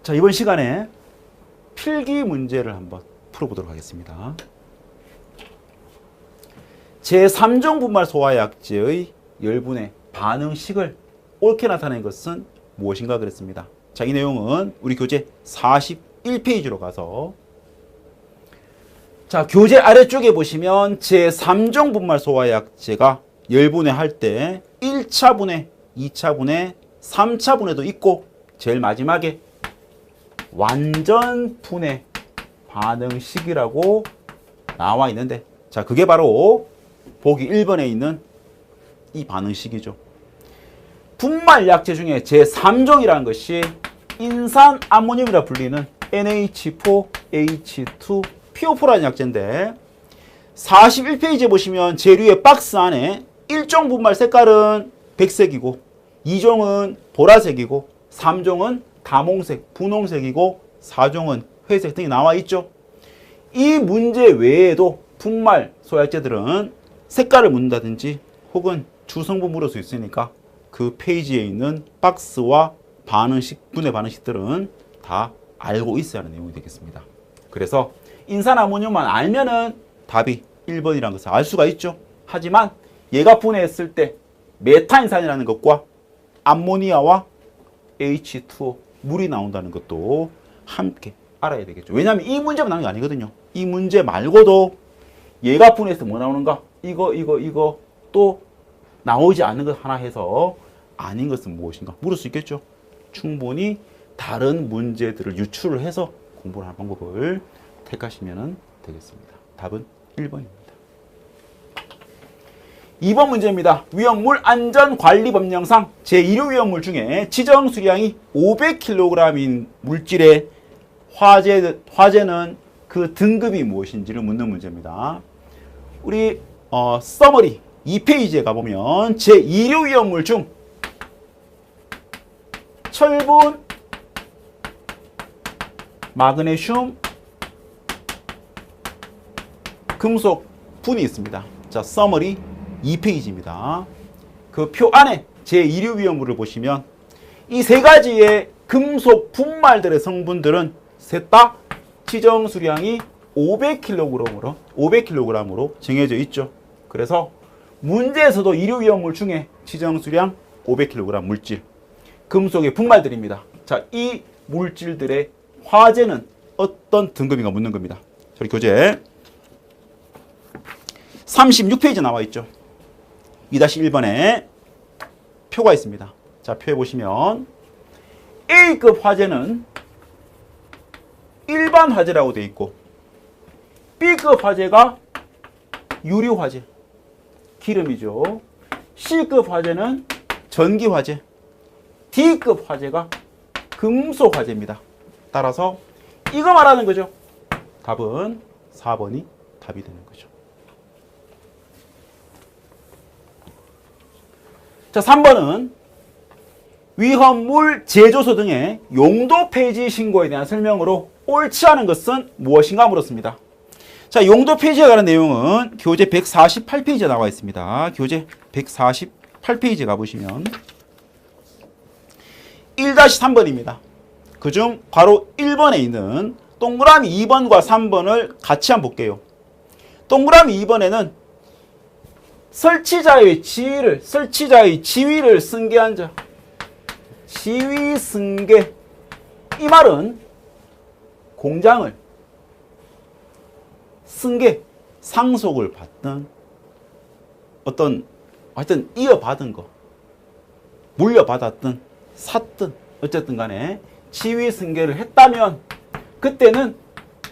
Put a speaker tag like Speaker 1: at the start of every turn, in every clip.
Speaker 1: 자, 이번 시간에 필기 문제를 한번 풀어보도록 하겠습니다. 제3종 분말 소화약제의 열분의 반응식을 옳게 나타낸 것은 무엇인가 그랬습니다. 자, 이 내용은 우리 교재 41페이지로 가서, 자, 교재 아래쪽에 보시면 제3종 분말 소화약제가 열분해할 때 1차 분해, 2차 분해, 3차 분해도 있고 제일 마지막에 완전 분해 반응식이라고 나와 있는데, 자, 그게 바로 보기 1번에 있는 이 반응식이죠. 분말 약제 중에 제3종이라는 것이 인산 아모늄이라 불리는 NH4H2 PO4라는 약제인데, 41페이지에 보시면 재료의 박스 안에 1종 분말 색깔은 백색이고 2종은 보라색이고 3종은 다몽색, 분홍색이고 4종은 회색 등이 나와 있죠. 이 문제 외에도 분말 소약제들은 색깔을 묻는다든지 혹은 주성분 물을 수 있으니까 그 페이지에 있는 박스와 반응식, 분해 반응식들은 다 알고 있어야 하는 내용이 되겠습니다. 그래서 인산아모늄만 알면은 답이 1번이라는 것을 알 수가 있죠. 하지만 얘가 분해했을 때 메타인산이라는 것과 암모니아와 H2O, 물이 나온다는 것도 함께 알아야 되겠죠. 왜냐하면 이 문제만 나오는 게 아니거든요. 이 문제 말고도 얘가 분해해서 뭐 나오는가? 이거 또 나오지 않는 것 하나 해서 아닌 것은 무엇인가? 물을 수 있겠죠. 충분히 다른 문제들을 유출을 해서 공부를 하는 방법을 택하시면 되겠습니다. 답은 1번입니다. 2번 문제입니다. 위험물 안전관리법령상 제1호 위험물 중에 지정 수량이 500kg인 물질의 화재는 그 등급이 무엇인지를 묻는 문제입니다. 우리 서머리 2페이지에 가보면 제1호 위험물 중 철분, 마그네슘, 금속, 분이 있습니다. 자, 서머리 2페이지입니다. 그 표 안에 제1호 위험물을 보시면 이 세 가지의 금속 분말들의 성분들은 셋 다 지정 수량이 500kg으로 정해져 있죠. 그래서 문제에서도 1호 위험물 중에 지정 수량 500kg 물질, 금속의 분말들입니다. 자, 이 물질들의 화재는 어떤 등급인가 묻는 겁니다. 저희 교재 36페이지 나와 있죠. 2-1번에 표가 있습니다. 자, 표에 보시면 A급 화재는 일반 화재라고 되어 있고, B급 화재가 유류 화재, 기름이죠. C급 화재는 전기 화재, D급 화재가 금속 화재입니다. 따라서 이거 말하는 거죠. 답은 4번이 답이 되는 거죠. 자, 3번은 위험물 제조소 등의 용도 폐지 신고에 대한 설명으로 옳지 않은 것은 무엇인가 물었습니다. 자, 용도 폐지에 관한 내용은 교재 148페이지에 나와 있습니다. 교재 148페이지에 가보시면 1-3번입니다. 그중 괄호 1번에 있는 동그라미 2번과 3번을 같이 한번 볼게요. 동그라미 2번에는 설치자의 지위를 승계한 자, 지위 승계. 이 말은 공장을 승계, 상속을 받든 하여튼 이어받은 거, 물려받았든 샀든 어쨌든 간에 지위 승계를 했다면 그때는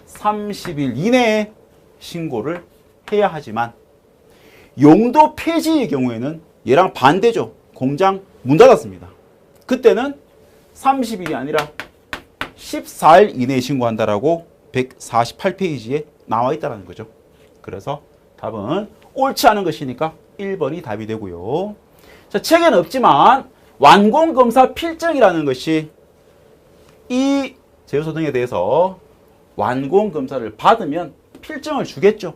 Speaker 1: 30일 이내에 신고를 해야 하지만, 용도 폐지의 경우에는 얘랑 반대죠. 공장 문 닫았습니다. 그때는 30일이 아니라 14일 이내에 신고한다라고 148페이지에 나와 있다는 거죠. 그래서 답은 옳지 않은 것이니까 1번이 답이 되고요. 자, 책에는 없지만 완공검사 필증이라는 것이 이 제조소 등에 대해서 완공검사를 받으면 필증을 주겠죠.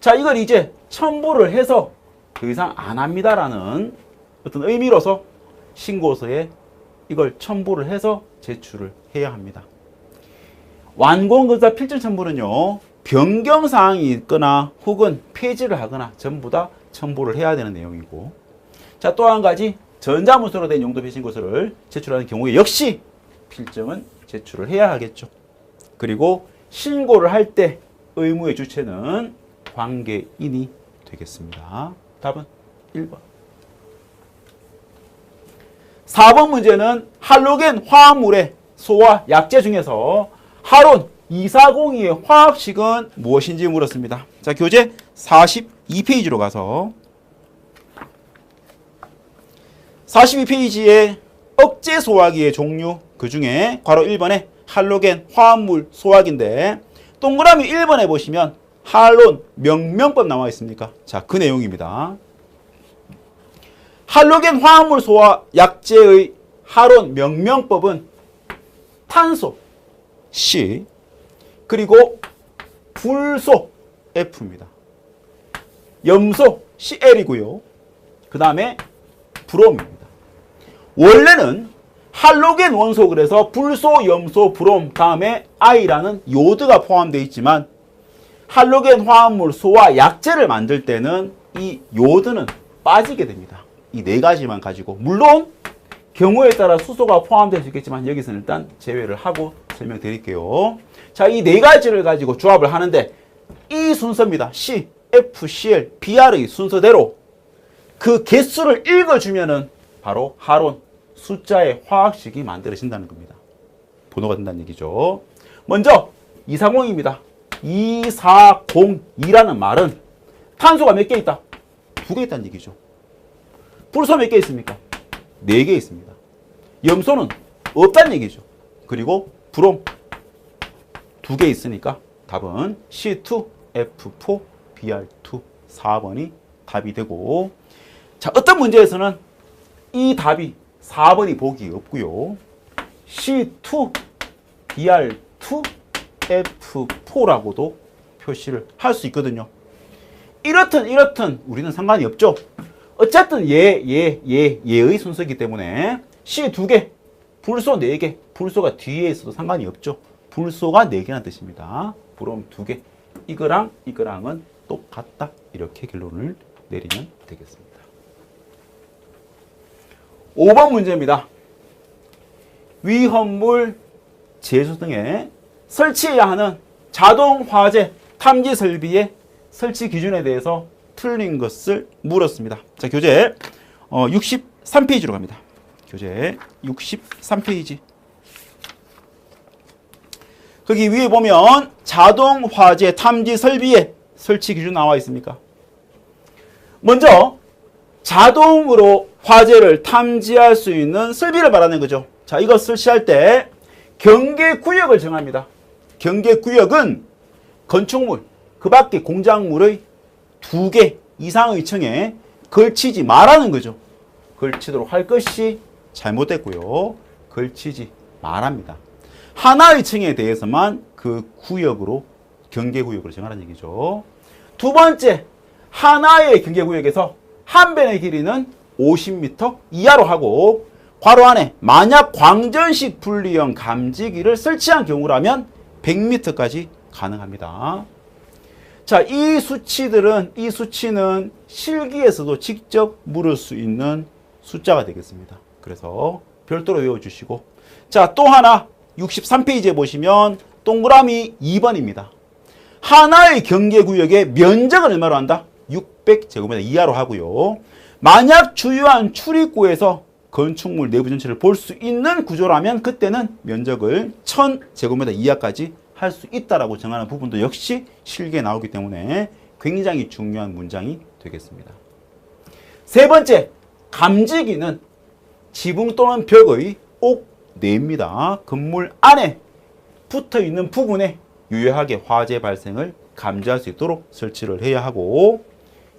Speaker 1: 자, 이걸 이제 첨부를 해서 더 이상 안 합니다라는 어떤 의미로서 신고서에 이걸 첨부를 해서 제출을 해야 합니다. 완공검사 필증 첨부는요, 변경사항이 있거나 혹은 폐지를 하거나 전부 다 첨부를 해야 되는 내용이고, 자, 또 한 가지 전자문서로 된 용도 배신고서를 제출하는 경우에 역시 필증은 제출을 해야 하겠죠. 그리고 신고를 할 때 의무의 주체는 관계인이 되겠습니다. 답은 1번. 4번 문제는 할로겐 화합물의 소와 약재 중에서 할온 2402의 화학식은 무엇인지 물었습니다. 자, 교재 42페이지로 가서 42페이지에 억제 소화기의 종류, 그 중에 괄호 1번에 할로겐 화합물 소화기인데 동그라미 1번에 보시면 할론 명명법 나와 있습니까? 자, 그 내용입니다. 할로겐 화합물 소화 약재의 할론 명명법은 탄소 C 그리고 불소 F입니다. 염소 Cl이고요. 그 다음에 브롬입니다. 원래는 할로겐 원소 그래서 불소, 염소, 브롬 다음에 I라는 요드가 포함되어 있지만 할로겐 화합물 소와 약재를 만들 때는 이 요드는 빠지게 됩니다. 이 네 가지만 가지고 물론 경우에 따라 수소가 포함될 수 있겠지만 여기서는 일단 제외를 하고 설명드릴게요. 자, 이 네 가지를 가지고 조합을 하는데 이 순서입니다. C, F, Cl, Br의 순서대로 그 개수를 읽어주면은 바로 할온 숫자의 화학식이 만들어진다는 겁니다. 번호가 된다는 얘기죠. 먼저 240입니다. 240이라는 말은 탄소가 몇 개 있다? 2개 있다는 얘기죠. 불소 몇 개 있습니까? 4개 있습니다. 염소는 없다는 얘기죠. 그리고 브롬 2개 있으니까 답은 C2F4 Br2 4번이 답이 되고, 자, 어떤 문제에서는 이 답이 4번이 보기 없고요. C2 Br2 F4라고도 표시를 할 수 있거든요. 이렇든 우리는 상관이 없죠. 어쨌든 얘의 순서이기 때문에 C 2개, 불소 4개, 불소가 뒤에 있어도 상관이 없죠. 불소가 4개라는 뜻입니다. 브롬 2개. 이거랑은 똑같다. 이렇게 결론을 내리면 되겠습니다. 5번 문제입니다. 위험물, 제수 등에 설치해야 하는 자동 화재 탐지 설비의 설치 기준에 대해서 틀린 것을 물었습니다. 자, 교재 63페이지로 갑니다. 교재 63페이지. 거기 위에 보면 자동 화재 탐지 설비의 설치 기준 나와 있습니까? 먼저 자동으로 화재를 탐지할 수 있는 설비를 말하는 거죠. 자, 이거 설치할 때 경계구역을 정합니다. 경계구역은 건축물, 그 밖에 공작물의 2개 이상의 층에 걸치지 말라는 거죠. 걸치도록 할 것이 잘못됐고요. 걸치지 말합니다. 하나의 층에 대해서만 그 구역으로 경계구역으로 정하라는 얘기죠. 두 번째, 하나의 경계구역에서 한 변의 길이는 50m 이하로 하고 괄호 안에 만약 광전식 분리형 감지기를 설치한 경우라면 100m까지 가능합니다. 자, 이 수치는 실기에서도 직접 물을 수 있는 숫자가 되겠습니다. 그래서 별도로 외워주시고, 자, 또 하나 63페이지에 보시면 동그라미 2번입니다. 하나의 경계구역의 면적은 얼마로 한다? 600제곱미터 이하로 하고요. 만약 주요한 출입구에서 건축물 내부 전체를 볼 수 있는 구조라면 그때는 면적을 1000제곱미터 이하까지 할 수 있다라고 정하는 부분도 역시 실기에 나오기 때문에 굉장히 중요한 문장이 되겠습니다. 세 번째, 감지기는 지붕 또는 벽의 옥내입니다. 건물 안에 붙어있는 부분에 유효하게 화재 발생을 감지할 수 있도록 설치를 해야 하고,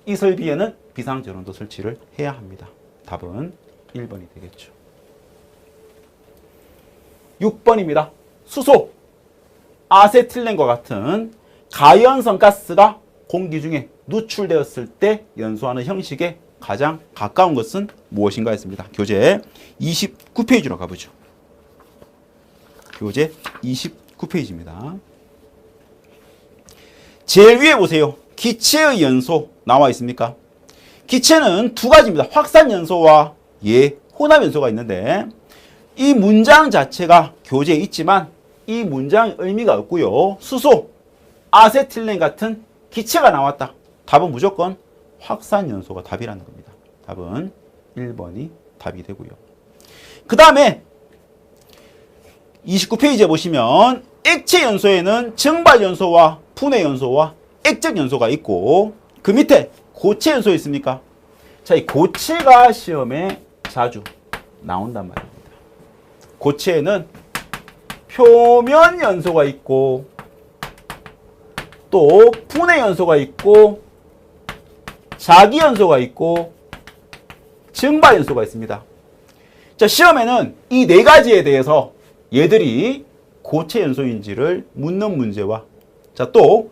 Speaker 1: 이 설비에는 비상전원도 설치를 해야 합니다. 답은 1번이 되겠죠. 6번입니다. 수소, 아세틸렌과 같은 가연성 가스가 공기 중에 누출되었을 때 연소하는 형식의 가장 가까운 것은 무엇인가 했습니다. 교재 29페이지로 가보죠. 교재 29페이지입니다. 제일 위에 보세요. 기체의 연소 나와 있습니까? 기체는 두 가지입니다. 확산연소와 혼합연소가 있는데 이 문장 자체가 교재에 있지만 이 문장의 의미가 없고요. 수소, 아세틸렌 같은 기체가 나왔다. 답은 무조건 확산연소가 답이라는 겁니다. 답은 1번이 답이 되고요. 그 다음에 29페이지에 보시면 액체연소에는 증발연소와 분해연소와 액적연소가 있고 그 밑에 고체연소 있습니까? 자, 이 고체가 시험에 자주 나온단 말입니다. 고체에는 표면연소가 있고 또 분해연소가 있고 자기연소가 있고 증발연소가 있습니다. 자, 시험에는 이 네 가지에 대해서 얘들이 고체 연소인지를 묻는 문제와 자, 또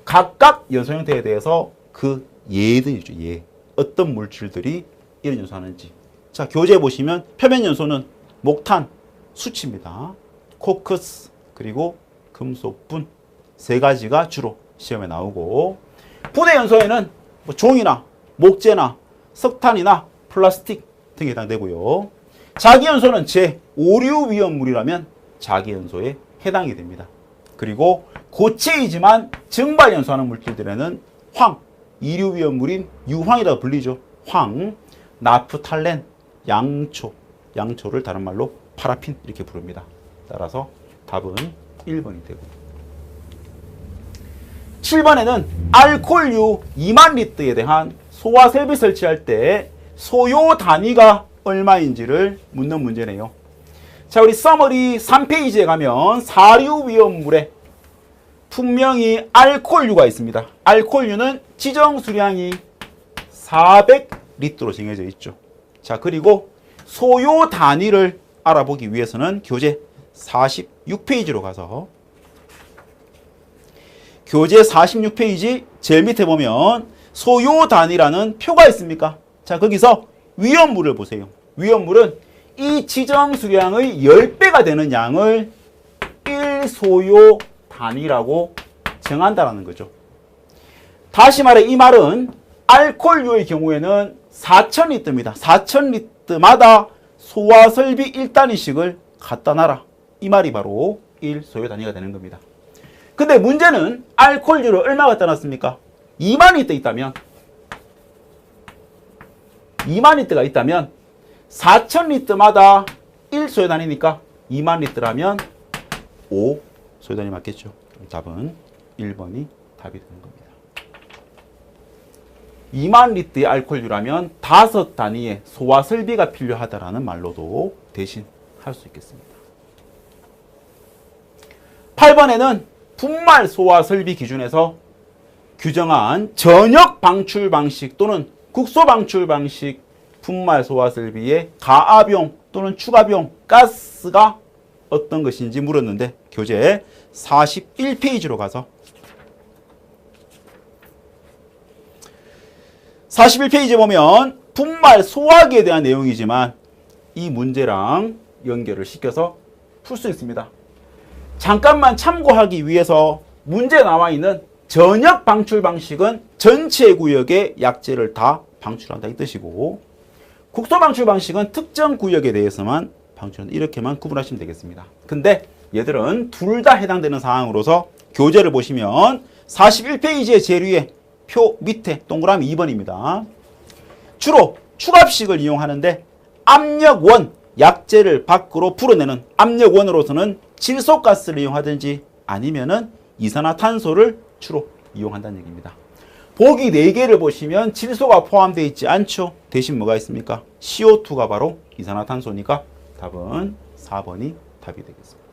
Speaker 1: 각각 연소 형태에 대해서 그 예들이죠. 어떤 물질들이 이런 연소하는지. 자, 교재에 보시면 표면 연소는 목탄, 수치입니다. 코크스, 그리고 금속분 세 가지가 주로 시험에 나오고 분해 연소에는 뭐 종이나 목재나 석탄이나 플라스틱 등에 해당되고요. 자기연소는 제5류 위험물이라면 자기연소에 해당이 됩니다. 그리고 고체이지만 증발연소하는 물질들에는 황, 2류 위험물인 유황이라고 불리죠. 황, 나프탈렌, 양초, 양초를 다른 말로 파라핀 이렇게 부릅니다. 따라서 답은 1번이 되고 7번에는 알코올류 2만 리터에 대한 소화 설비 설치할 때 소요 단위가 얼마인지를 묻는 문제네요. 자, 우리 서머리 3페이지에 가면 사류 위험물에 분명히 알코올류가 있습니다. 알코올류는 지정 수량이 400리터로 정해져 있죠. 자, 그리고 소요 단위를 알아보기 위해서는 교재 46페이지로 가서 교재 46페이지 제일 밑에 보면 소요 단위라는 표가 있습니까? 자, 거기서 위험물을 보세요. 위험물은 이 지정 수량의 10배가 되는 양을 1소요 단위라고 정한다라는 거죠. 다시 말해 이 말은 알코올류의 경우에는 4,000리터입니다. 4,000리터마다 소화 설비 1단위씩을 갖다 놔라. 이 말이 바로 1소요 단위가 되는 겁니다. 근데 문제는 알코올류를 얼마 갖다 놨습니까? 2만 리터 있다면 2만 리터가 있다면 4,000리터마다 1소요 단위니까 2만 리터라면 5소요 단위 맞겠죠. 답은 1번이 답이 되는 겁니다. 2만 리터의 알코올류라면 5단위의 소화 설비가 필요하다라는 말로도 대신 할 수 있겠습니다. 8번에는 분말 소화 설비 기준에서 규정한 전역 방출 방식 또는 국소 방출 방식 분말 소화 설비의 가압용 또는 추가비용 가스가 어떤 것인지 물었는데 교재 41페이지로 가서 41페이지에 보면 분말 소화기에 대한 내용이지만 이 문제랑 연결을 시켜서 풀 수 있습니다. 잠깐만 참고하기 위해서 문제에 나와 있는 전역 방출 방식은 전체 구역의 약재를 다 방출한다 이 뜻이고 국소 방출 방식은 특정 구역에 대해서만 방출한다 이렇게만 구분하시면 되겠습니다. 근데 얘들은 둘 다 해당되는 상황으로서 교재를 보시면 41페이지의 제일 위에 표 밑에 동그라미 2번입니다. 주로 축압식을 이용하는데 압력원, 약재를 밖으로 불어내는 압력원으로서는 질소가스를 이용하든지 아니면은 이산화탄소를 주로 이용한다는 얘기입니다. 보기 4개를 보시면 질소가 포함되어 있지 않죠. 대신 뭐가 있습니까? CO2가 바로 이산화탄소니까 답은 4번이 답이 되겠습니다.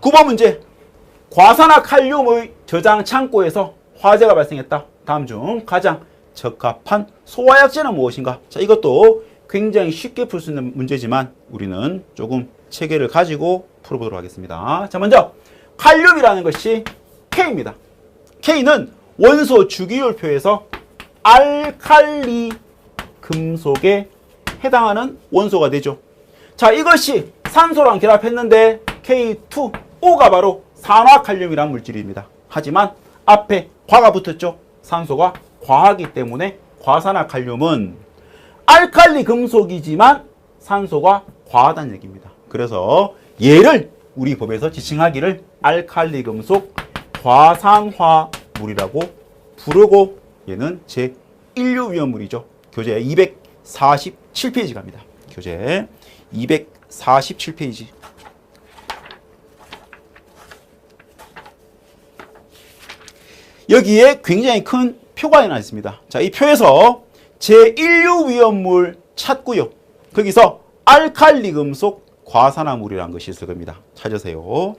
Speaker 1: 9번 문제. 과산화 칼륨의 저장 창고에서 화재가 발생했다. 다음 중 가장 적합한 소화약재는 무엇인가? 자, 이것도 굉장히 쉽게 풀 수 있는 문제지만 우리는 조금 체계를 가지고 풀어보도록 하겠습니다. 자, 먼저 칼륨이라는 것이 K입니다. K는 원소 주기율표에서 알칼리 금속에 해당하는 원소가 되죠. 자, 이것이 산소랑 결합했는데 K2O가 바로 산화칼륨이라는 물질입니다. 하지만 앞에 과가 붙었죠. 산소가 과하기 때문에 과산화칼륨은 알칼리 금속이지만 산소가 과하다는 얘기입니다. 그래서 얘를 우리 법에서 지칭하기를 알칼리 금속 과산화물이라고 부르고, 얘는 제1류 위험물이죠. 교재 247페이지 갑니다. 교재 247페이지. 여기에 굉장히 큰 표가 하나 있습니다. 자, 이 표에서 제1류 위험물 찾고요. 거기서 알칼리 금속 과산화물이라는 것이 있을 겁니다. 찾으세요.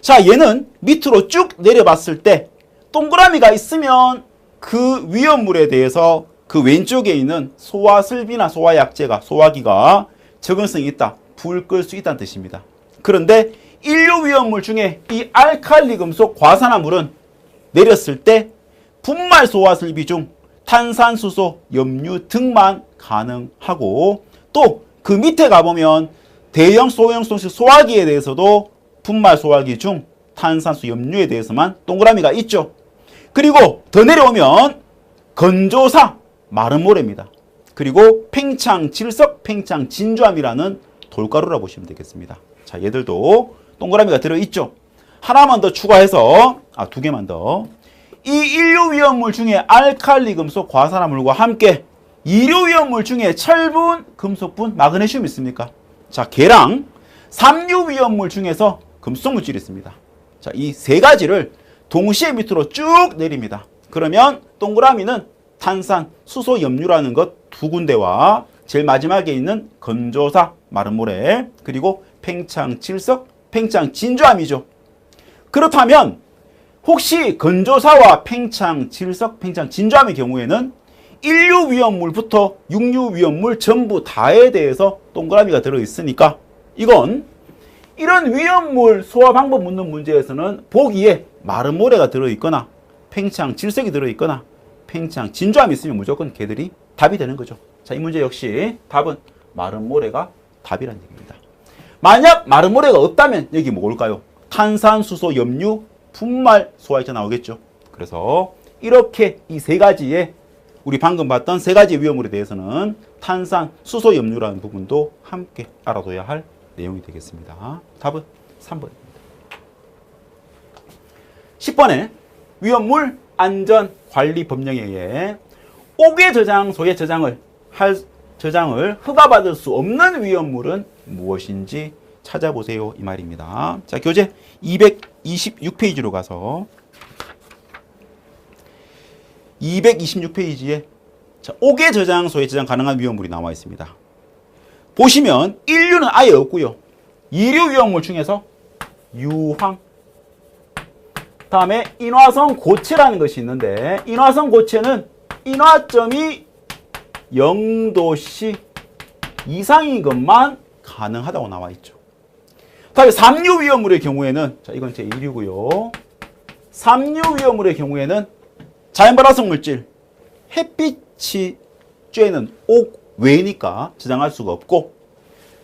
Speaker 1: 자, 얘는 밑으로 쭉 내려봤을 때 동그라미가 있으면 그 위험물에 대해서 그 왼쪽에 있는 소화슬비나 소화약제가, 소화기가 적응성이 있다, 불 끌 수 있다는 뜻입니다. 그런데 1류 위험물 중에 이 알칼리 금속 과산화물은 내렸을 때 분말 소화슬비 중 탄산수소, 염류 등만 가능하고, 또 그 밑에 가보면 대형 소형성식 소화기에 대해서도 분말 소화기 중 탄산수, 염류에 대해서만 동그라미가 있죠. 그리고 더 내려오면 건조사, 마른 모래입니다. 그리고 팽창질석, 팽창진주암이라는 돌가루라 보시면 되겠습니다. 자, 얘들도 동그라미가 들어있죠. 하나만 더 추가해서, 두 개만 더. 이 1류 위험물 중에 알칼리 금속 과산화물과 함께 2류 위험물 중에 철분, 금속분, 마그네슘이 있습니까? 자, 걔랑 3류 위험물 중에서 금속물질이 있습니다. 자, 이 세 가지를 동시에 밑으로 쭉 내립니다. 그러면 동그라미는 탄산, 수소, 염류라는 것 두 군데와 제일 마지막에 있는 건조사, 마른 모래, 그리고 팽창질석, 팽창진주암이죠. 그렇다면 혹시 건조사와 팽창질석, 팽창진주암의 경우에는 1류 위험물부터 6류 위험물 전부 다에 대해서 동그라미가 들어있으니까 이건 이런 위험물 소화 방법 묻는 문제에서는 보기에 마른 모래가 들어있거나 팽창질석이 들어있거나 팽창진주암이 있으면 무조건 걔들이 답이 되는 거죠. 자, 이 문제 역시 답은 마른 모래가 답이라는 얘기입니다. 만약 마른 모래가 없다면 여기 뭐 올까요? 탄산수소, 염류, 분말 소화액자 나오겠죠. 그래서 이렇게 이 세 가지의 우리 방금 봤던 세 가지 위험물에 대해서는 탄산, 수소, 염류라는 부분도 함께 알아둬야 할 내용이 되겠습니다. 답은 3번입니다. 10번에 위험물 안전관리법령에 의해 옥외 저장소에 저장을 허가받을 수 없는 위험물은 무엇인지 찾아보세요, 이 말입니다. 자, 교재 226페이지로 가서 226페이지에 옥외 저장소에 저장 가능한 위험물이 나와 있습니다. 보시면 1류는 아예 없고요. 2류 위험물 중에서 유황, 다음에 인화성 고체라는 것이 있는데, 인화성 고체는 인화점이 0도씨 이상인 것만 가능하다고 나와 있죠. 다음에 3류 위험물의 경우에는, 자, 이건 제 1류고요. 3류 위험물의 경우에는 자연발화성 물질, 햇빛이 쬐는 옥 외니까 저장할 수가 없고,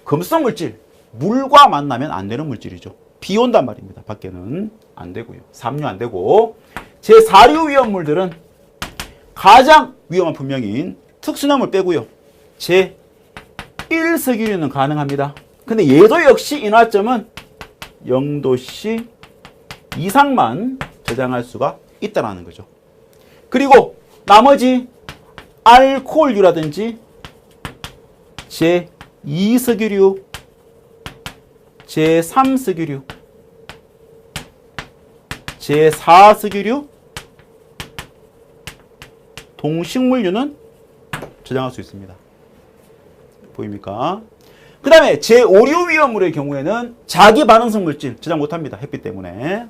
Speaker 1: 금속 물질, 물과 만나면 안 되는 물질이죠. 비 온단 말입니다. 밖에는 안 되고요. 3류 안 되고, 제4류 위험물들은 가장 위험한 분명인 특수나물 빼고요. 제1석유류는 가능합니다. 근데 얘도 역시 인화점은 0도씨 이상만 저장할 수가 있다는 거죠. 그리고 나머지 알코올류라든지 제2석유류, 제3석유류, 제4석유류, 동식물류는 저장할 수 있습니다. 보입니까? 그 다음에 제5류 위험물의 경우에는 자기 반응성 물질 저장 못합니다. 햇빛 때문에.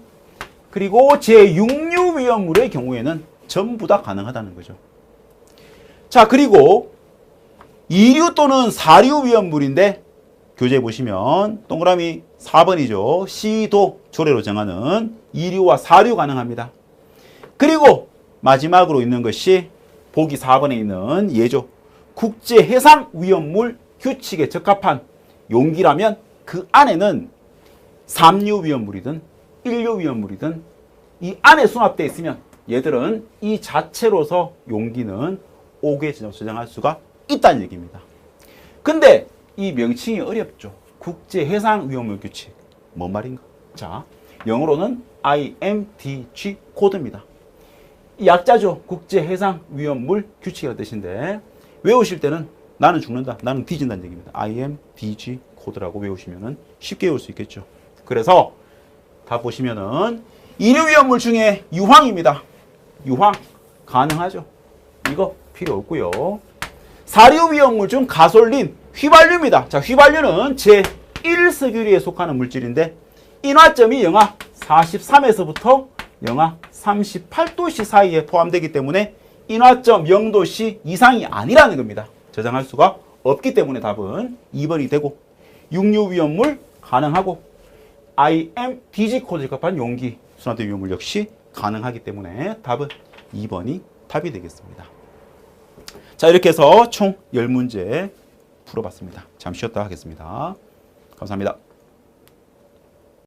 Speaker 1: 그리고 제6류 위험물의 경우에는 전부 다 가능하다는 거죠. 자, 그리고 2류 또는 4류 위험물인데 교재에 보시면 동그라미 4번이죠. C도 조례로 정하는 2류와 4류 가능합니다. 그리고 마지막으로 있는 것이 보기 4번에 있는 예죠. 국제해상위험물 규칙에 적합한 용기라면 그 안에는 3류 위험물이든 1류 위험물이든 이 안에 수납되어 있으면 얘들은 이 자체로서 용기는 5개 저장할 수가 있다는 얘기입니다. 근데 이 명칭이 어렵죠. 국제해상위험물 규칙. 뭔 말인가? 자, 영어로는 IMDG 코드입니다. 이 약자죠. 국제해상위험물 규칙이라는 뜻인데 외우실 때는 나는 죽는다, 나는 뒤진다는 얘기입니다. IMDG 코드라고 외우시면 쉽게 외울 수 있겠죠. 그래서 다 보시면은 2류 위험물 중에 유황입니다. 유황 가능하죠. 이거 필요 없고요. 4류 위험물 중 가솔린, 휘발유입니다. 자, 휘발유는 제1석유류에 속하는 물질인데 인화점이 영하 43에서부터 영하 38도씨 사이에 포함되기 때문에 인화점 0도씨 이상이 아니라는 겁니다. 저장할 수가 없기 때문에 답은 2번이 되고 6류 위험물 가능하고 IMDG 코드에 적합한 용기, 순환된 위험물 역시 가능하기 때문에 답은 2번이 답이 되겠습니다. 자, 이렇게 해서 총 10문제 풀어봤습니다. 잠시 쉬었다 하겠습니다. 감사합니다.